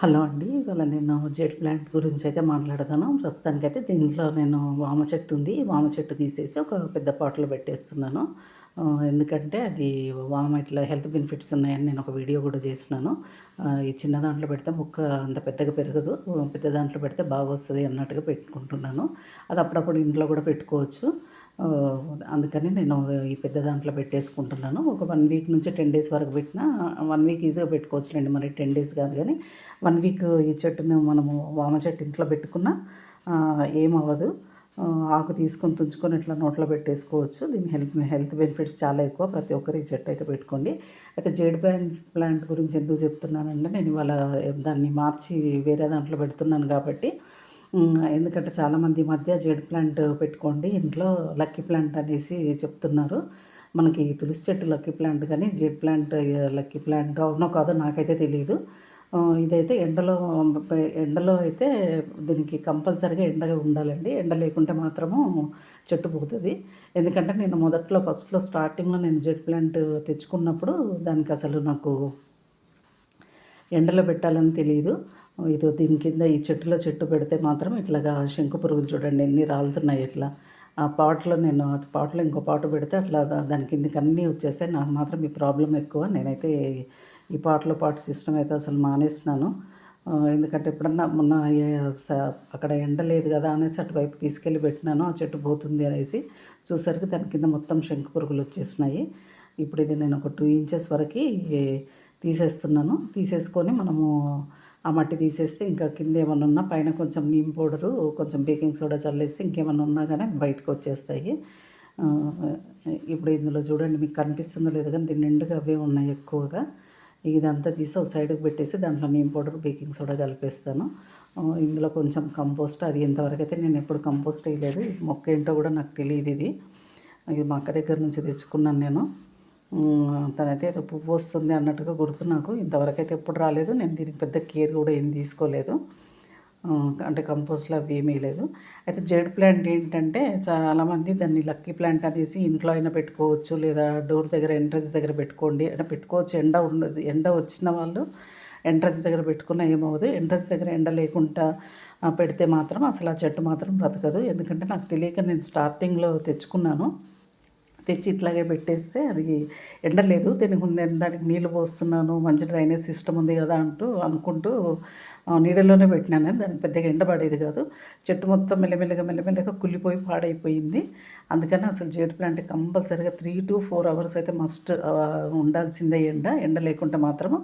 Hello అండి. ఇవాళ నేను జెడ్ ప్లాంట్ గురించి అయితే మాట్లాడతాను. ప్రస్తుతానికైతే దీంట్లో నేను వామ చెట్టు ఉంది. వామ చెట్టు తీసేసి ఒక పెద్ద పాట్‌లో పెట్టేస్తున్నాను. ఎందుకంటే అది వామ ఇట్లా హెల్త్ బెనిఫిట్స్ ఉన్నాయని నేను ఒక వీడియో కూడా చేసినాను. ఈ చిన్న దాంట్లో పెడితే మొక్క అంత పెద్దగా పెరగదు. పెద్ద దాంట్లో పెడితే బాగొస్తది అన్నట్టుగా పెట్టుకుంటున్నాను. అది అప్పుడప్పుడు ఇంట్లో కూడా పెట్టుకోవచ్చు. అందుకని నేను ఈ పెద్ద దాంట్లో పెట్టేసుకుంటున్నాను. ఒక 1 వీక్ నుంచి 10 డేస్ వరకు పెట్టినా 1 వీక్ ఈజీగా పెట్టుకోవచ్చులెండి. మరి 10 డేస్ కాదు గానీ 1 వీక్ ఈ చెట్టుని మనము వామ చెట్టు ఇంట్లో పెట్టుకున్నా ఏమవ్వదు. ఆకు తీసుకొని తుంచుకొని ఇట్లా నోట్లో పెట్టేసుకోవచ్చు. దీని హెల్త్ బెనిఫిట్స్ చాలా ఎక్కువ. ప్రతి ఒక్కరు ఈ చెట్టు అయితే పెట్టుకోండి. అయితే జేడ్ ప్లాంట్ గురించి ఎందుకు చెప్తున్నానంటే నేను ఇవాళ దాన్ని మార్చి వేరే దాంట్లో పెడుతున్నాను కాబట్టి ఎందుకంటే చాలామంది ఈ మధ్య జేడ్ ప్లాంట్ పెట్టుకోండి ఇంట్లో లక్కీ ప్లాంట్ అనేసి చెప్తున్నారు. మనకి తులసి చెట్టు లక్కీ ప్లాంట్ కానీ జేడ్ ప్లాంట్ లక్కీ ప్లాంట్ అవునో కాదో నాకైతే తెలీదు. ఇదైతే ఎండలో అయితే దీనికి కంపల్సరీగా ఎండగా ఉండాలండి. ఎండ లేకుంటే మాత్రము చెట్టు పోతుంది. ఎందుకంటే నేను ఫస్ట్లో స్టార్టింగ్లో నేను జెడ్ ప్లాంట్ తెచ్చుకున్నప్పుడు దానికి అసలు నాకు ఎండలో పెట్టాలని తెలియదు. దీని కింద ఈ చెట్టు పెడితే మాత్రం ఇట్లాగా శంకు పురుగులు చూడండి ఎన్ని రాలుతున్నాయి ఇట్లా. ఆ పాట్లో ఇంకో పాటు పెడితే అట్లా దాని కిందకి అన్నీ వచ్చేసాయి. నాకు మాత్రం ఈ ప్రాబ్లం ఎక్కువ. నేనైతే ఈ పాట్ సిస్టమ్ అయితే అసలు మానేసినాను. ఎందుకంటే ఎప్పుడన్నా మొన్న అక్కడ ఎండ లేదు కదా అనేసి అటువైపు తీసుకెళ్ళి పెట్టినాను. ఆ చెట్టు పోతుంది అనేసి చూసరికి దాని కింద మొత్తం శంకు పురుగులు వచ్చేసినాయి. ఇప్పుడు ఇది నేను ఒక 2 ఇంచెస్ వరకు తీసేస్తున్నాను. తీసేసుకొని మనము ఆ మట్టి తీసేస్తే ఇంకా కింద ఏమన్నా ఉన్నా పైన కొంచెం నీమ్ పౌడరు కొంచెం బేకింగ్ సోడా చల్లేస్తే ఇంకేమన్నా ఉన్నా కానీ బయటకు వచ్చేస్తాయి. ఇప్పుడు ఇందులో చూడండి మీకు కనిపిస్తుందో లేదో కానీ దీని నిండుగా అవే ఉన్నాయి ఎక్కువగా. ఇదంతా తీసి ఒక సైడ్కి పెట్టేసి దాంట్లో నీమ్ పౌడర్ బేకింగ్ సోడా కలిపేస్తాను. ఇందులో కొంచెం కంపోస్ట్ అది ఇంతవరకు అయితే నేను ఎప్పుడు కంపోస్ట్ వేయలేదు. ఇది మొక్క ఏంటో కూడా నాకు తెలియదు. ఇది మా అక్క దగ్గర నుంచి తెచ్చుకున్నాను నేను. తనైతే ఏదో పువ్వు వస్తుంది అన్నట్టుగా గుర్తు నాకు. ఇంతవరకు అయితే ఎప్పుడు రాలేదు. నేను దీనికి పెద్ద కేర్ కూడా ఏం తీసుకోలేదు. అంటే కంపోస్ట్లో అవి ఏమీ లేదు. అయితే జేడ్ ప్లాంట్ ఏంటంటే చాలామంది దాన్ని లక్కీ ప్లాంట్ అనేసి ఇంట్లో అయినా పెట్టుకోవచ్చు, లేదా డోర్ దగ్గర ఎంట్రన్స్ దగ్గర పెట్టుకోండి అంటే పెట్టుకోవచ్చు. ఎండ ఉండదు. ఎండ వచ్చిన వాళ్ళు ఎంట్రన్స్ దగ్గర పెట్టుకున్నా ఏమవ్వదు. ఎంట్రన్స్ దగ్గర ఎండ లేకుండా పెడితే మాత్రం అసలు ఆ చెట్టు మాత్రం బ్రతకదు. ఎందుకంటే నాకు తెలియక నేను స్టార్టింగ్లో తెచ్చుకున్నాను. తెచ్చి ఇట్లాగే పెట్టేస్తే అది ఎండలేదు. దానికి నీళ్ళు పోస్తున్నాను, మంచి డ్రైనేజ్ సిస్టమ్ ఉంది కదా అనుకుంటూ నీడలోనే పెట్టినాను. దానికి పెద్దగా ఎండ పడేది కాదు. చెట్టు మొత్తం మెల్లమెల్లగా కుళ్ళిపోయి పాడైపోయింది. అందుకని అసలు జేడ్ ప్లాంట్ కంపల్సరీగా 3 to 4 అవర్స్ అయితే మస్ట్ ఉండాల్సిందే ఎండ లేకుంటే మాత్రము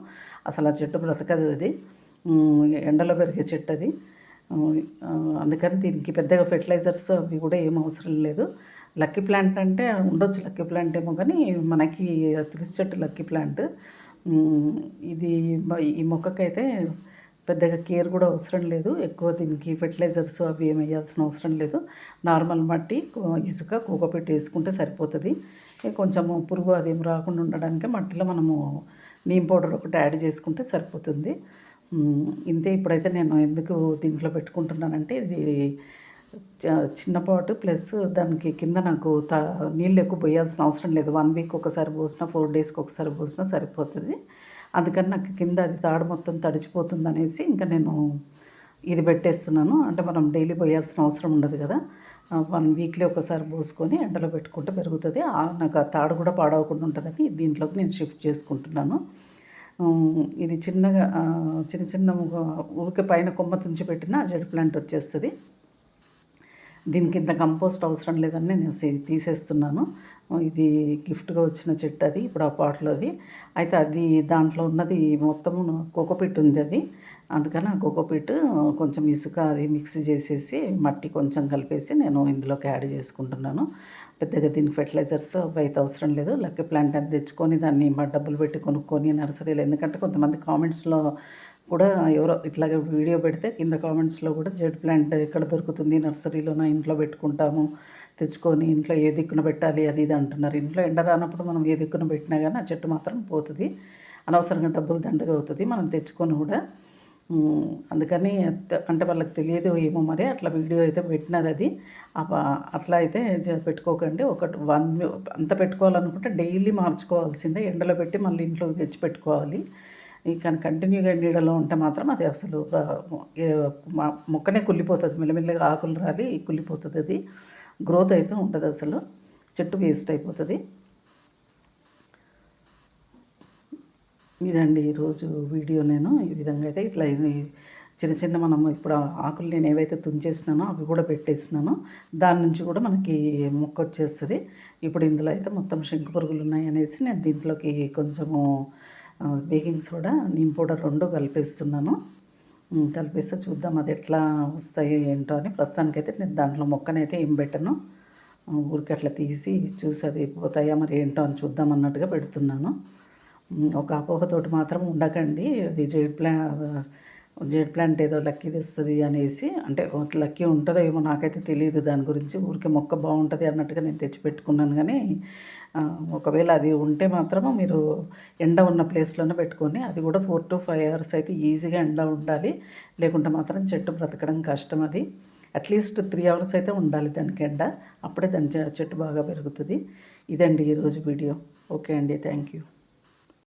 అసలు ఆ చెట్టు బ్రతకదు. అది ఎండలో పెరిగే చెట్టు అది. అందుకని దీనికి పెద్దగా ఫెర్టిలైజర్స్ అవి కూడా ఏం అవసరం లేదు. లక్కీ ప్లాంట్ అంటే ఉండొచ్చు, లక్కీ ప్లాంట్ ఏమో కానీ మనకి తులసి చెట్టు లక్కీ ప్లాంట్. ఇది ఈ మొక్కకైతే పెద్దగా కేర్ కూడా అవసరం లేదు. ఎక్కువ దీనికి ఫెర్టిలైజర్స్ అవి ఏమి వేయాల్సిన అవసరం లేదు. నార్మల్ మట్టి, ఇసుక, కోకోపీట్ వేసుకుంటే సరిపోతుంది. కొంచెము పురుగు అదేం రాకుండా ఉండడానికి మట్టిలో మనము నీమ్ పౌడర్ ఒకటి యాడ్ చేసుకుంటే సరిపోతుంది. ఇంతే. ఇప్పుడైతే నేను ఎందుకు దీంట్లో పెట్టుకుంటున్నానంటే ఇది చిన్న పాటు ప్లస్ దానికి కింద నాకు నీళ్ళు ఎక్కువ పోయాల్సిన అవసరం లేదు. 1 వీక్ ఒకసారి పోసినా 4 డేస్కి ఒకసారి పోసినా సరిపోతుంది. అందుకని నాకు కింద అది తాడు మొత్తం తడిచిపోతుంది అనేసి ఇంకా నేను ఇది పెట్టేస్తున్నాను. అంటే మనం డైలీ పోయాల్సిన అవసరం ఉండదు కదా. 1 వీక్లీ ఒకసారి పోసుకొని ఎండలో పెట్టుకుంటే పెరుగుతుంది. నాకు ఆ తాడు కూడా పాడవకుండా ఉంటుందని దీంట్లోకి నేను షిఫ్ట్ చేసుకుంటున్నాను. ఇది చిన్నగా చిన్న ఊరికే పైన కొమ్మ తుంచి పెట్టిన జెడ్ ప్లాంట్ వచ్చేస్తుంది. దీనికి ఇంత కంపోస్ట్ అవసరం లేదని నేను తీసేస్తున్నాను. ఇది గిఫ్ట్గా వచ్చిన చెట్టు అది ఇప్పుడు ఆ పాట్లోది. అయితే అది దాంట్లో ఉన్నది మొత్తము కోకోపీట్ ఉంది. అది అందుకని ఆ కోకోపీట్ కొంచెం ఇసుక అది మిక్స్ చేసేసి మట్టి కొంచెం కలిపేసి నేను ఇందులోకి యాడ్ చేసుకుంటున్నాను. పెద్దగా దీనికి ఫెర్టిలైజర్స్ అవి అయితే అవసరం లేదు. లక్కీ ప్లాంట్ అది తెచ్చుకొని దాన్ని డబ్బులు పెట్టి కొనుక్కొని నర్సరీలో, ఎందుకంటే కొంతమంది కామెంట్స్లో కూడా ఎవరో ఇట్లాగే వీడియో పెడితే కింద కామెంట్స్లో కూడా జెడ్ ప్లాంట్ ఎక్కడ దొరుకుతుంది, నర్సరీలోన ఇంట్లో పెట్టుకుంటాము తెచ్చుకొని, ఇంట్లో ఏ దిక్కున పెట్టాలి అది ఇది అంటున్నారు. ఇంట్లో ఎండ రానప్పుడు మనం ఏ దిక్కున పెట్టినా కానీ ఆ చెట్టు మాత్రం పోతుంది. అనవసరంగా డబ్బులు దండగా అవుతుంది మనం తెచ్చుకొని కూడా. అందుకని అంటే వాళ్ళకి తెలియదు ఏమో మరి అట్లా వీడియో అయితే పెట్టినారు. అది అట్లా అయితే పెట్టుకోకండి. అంత పెట్టుకోవాలనుకుంటే డైలీ మార్చుకోవాల్సిందే. ఎండలో పెట్టి మళ్ళీ ఇంట్లోకి తెచ్చి పెట్టుకోవాలి. కానీ కంటిన్యూగా నీడలో ఉంటే మాత్రం అది అసలు మొక్కనే కుళ్ళిపోతుంది, మెల్లమెల్లగా ఆకులు రాలి కుళ్ళిపోతుంది, అది గ్రోత్ అయితే ఉంటుంది, అసలు చెట్టు వేస్ట్ అయిపోతుంది. ఇదండి ఈరోజు వీడియో. నేను ఈ విధంగా అయితే ఇట్లా చిన్న చిన్న మనం ఇప్పుడు ఆకులు నేను ఏవైతే తుంచేసినానో అవి కూడా పెట్టేసినానో దాని నుంచి కూడా మనకి మొక్క వచ్చేస్తుంది. ఇప్పుడు ఇందులో అయితే మొత్తం శంకు పురుగులు ఉన్నాయి అనేసి నేను దీంట్లోకి కొంచెము బేకింగ్ సోడా, నీమ్ పౌడర్ 2 కలిపేస్తున్నాను. కలిపేస్తే చూద్దాం అది ఎట్లా వస్తాయి ఏంటో అని. ప్రస్తుతానికైతే నేను దాంట్లో మొక్కనైతే ఏం పెట్టను, ఊరికి అట్లా తీసి చూసి అది పోతాయా మరి ఏంటో అని చూద్దాం అన్నట్టుగా పెడుతున్నాను. ఒక అపోహతోటి మాత్రం ఉండకండి. అది జేడ్ ప్లాంట్ ఏదో లక్కీ తెస్తుంది అనేసి, అంటే లక్కీ ఉంటుందో ఏమో నాకైతే తెలియదు దాని గురించి. ఊరికే మొక్క బాగుంటుంది అన్నట్టుగా నేను తెచ్చిపెట్టుకున్నాను. కానీ ఒకవేళ అది ఉంటే మాత్రము మీరు ఎండ ఉన్న ప్లేస్లోనే పెట్టుకొని, అది కూడా 4 to 5 hours అయితే ఈజీగా ఎండ ఉండాలి, లేకుంటే మాత్రం చెట్టు బ్రతకడం కష్టం. అది అట్లీస్ట్ 3 hours అయితే ఉండాలి దానికి ఎండ, అప్పుడే దాని చెట్టు బాగా పెరుగుతుంది. ఇదండి ఈరోజు వీడియో. ఓకే అండి, థ్యాంక్ యూ.